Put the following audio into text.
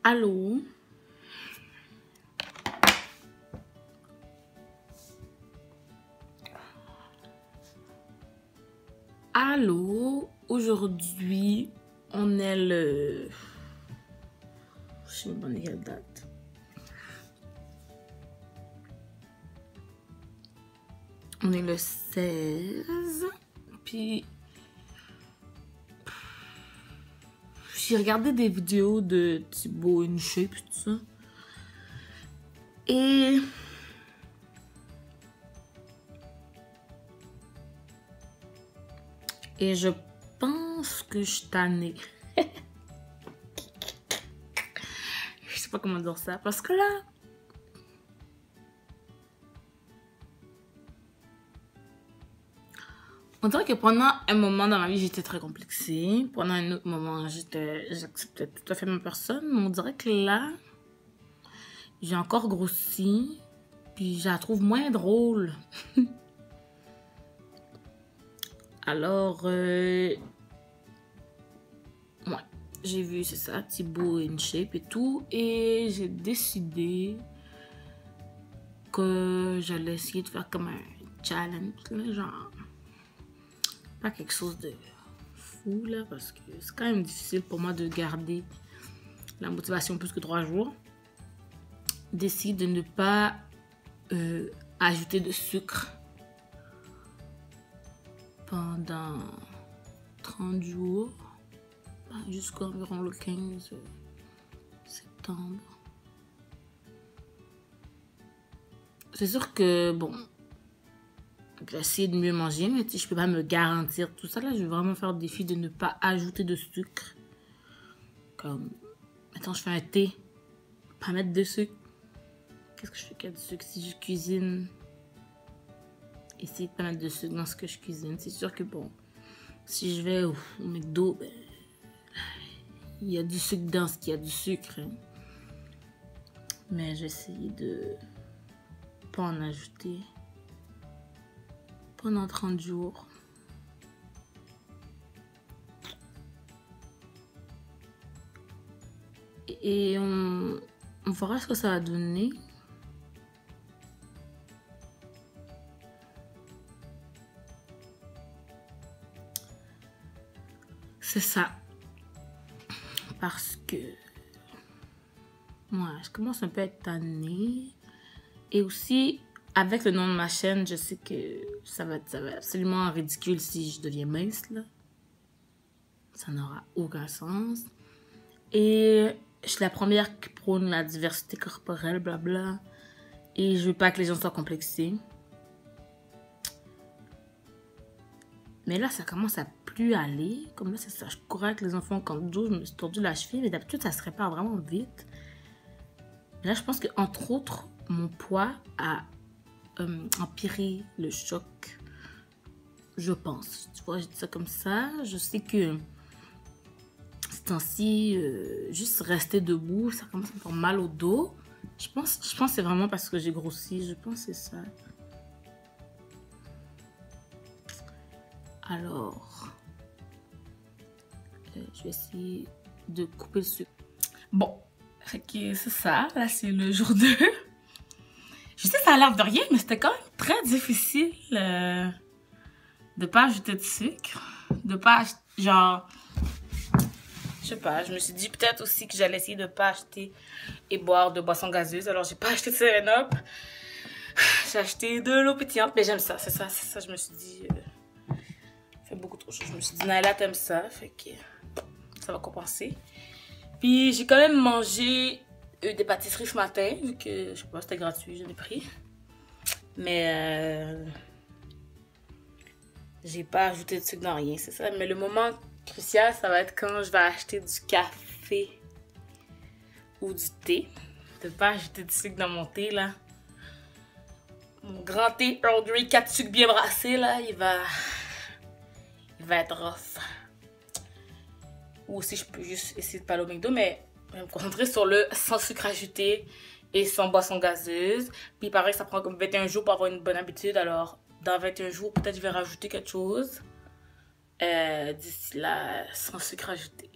Allô? Allô? Aujourd'hui, on est le... Je sais pas quelle date. On est le 16. Puis... j'ai regardé des vidéos de Thibaut InShape et tout ça. Et je pense que je suis tannée. Je sais pas comment dire ça. Parce que là... on dirait que pendant un moment dans ma vie, j'étais très complexée. Pendant un autre moment, j'acceptais tout à fait ma personne. Mais on dirait que là, j'ai encore grossi. Puis je la trouve moins drôle. Alors, ouais, j'ai vu, c'est ça, Thibaut InShape et tout. Et j'ai décidé que j'allais essayer de faire comme un challenge, là, genre... pas quelque chose de fou, là, parce que c'est quand même difficile pour moi de garder la motivation plus que 3 jours. Décide de ne pas ajouter de sucre pendant 30 jours, jusqu'à environ le 15 septembre. C'est sûr que, bon, j'essaie de mieux manger, mais je peux pas me garantir tout ça. Là, je vais vraiment faire le défi de ne pas ajouter de sucre. Comme, maintenant, je fais un thé, pas mettre de sucre. Qu'est-ce que je fais qu'il y a de sucre si je cuisine? Essayer de pas mettre de sucre dans ce que je cuisine. C'est sûr que, bon, si je vais au McDo, ben, il y a du sucre dans ce qu'il y a du sucre. Hein. Mais j'essaie de pas en ajouter pendant 30 jours. Et on verra ce que ça va donner. C'est ça. Parce que moi, je commence un peu à être tannée. Et aussi, avec le nom de ma chaîne, je sais que ça va être absolument ridicule si je deviens mince, là. Ça n'aura aucun sens. Et je suis la première qui prône la diversité corporelle, blabla. Et je veux pas que les gens soient complexés. Mais là, ça commence à plus aller. Comme là, c'est ça. Je courais avec les enfants comme d'où je me suis tordu la cheville. Mais d'habitude, ça se répare vraiment vite. Mais là, je pense qu'entre autres, mon poids a empiré le choc. Je pense. Tu vois, je dis ça comme ça. Je sais que ces temps-ci, juste rester debout, ça commence à me faire mal au dos. Je pense que c'est vraiment parce que j'ai grossi. Je pense que c'est ça. Alors, je vais essayer de couper le sucre. Bon, c'est ça. Là, c'est le jour 2. Je sais, ça a l'air de rien, mais c'était quand même très difficile de pas ajouter de sucre. De pas, genre... je sais pas, je me suis dit peut-être aussi que j'allais essayer de pas acheter et boire de boissons gazeuses. Alors, j'ai pas acheté de 7-Up. J'ai acheté de l'eau pétillante, mais j'aime ça. C'est ça, je me suis dit... fait beaucoup trop chaud. Je me suis dit, Naila, t'aimes ça, fait que ça va compenser. Puis j'ai quand même mangé des pâtisseries ce matin, vu que, je sais pas, c'était gratuit, j'en ai pris. Mais j'ai pas ajouté de sucre dans rien, c'est ça. Mais le moment crucial, ça va être quand je vais acheter du café ou du thé. De pas ajouter de sucre dans mon thé, là. Mon grand thé Earl Grey 4 sucres bien brassés, là, il va être rough. Ou aussi, je peux juste essayer de pas aller au McDo, mais je vais me concentrer sur le sans sucre ajouté et sans boisson gazeuse. Puis il paraît que ça prend comme 21 jours pour avoir une bonne habitude. Alors, dans 21 jours, peut-être je vais rajouter quelque chose. D'ici là, sans sucre ajouté.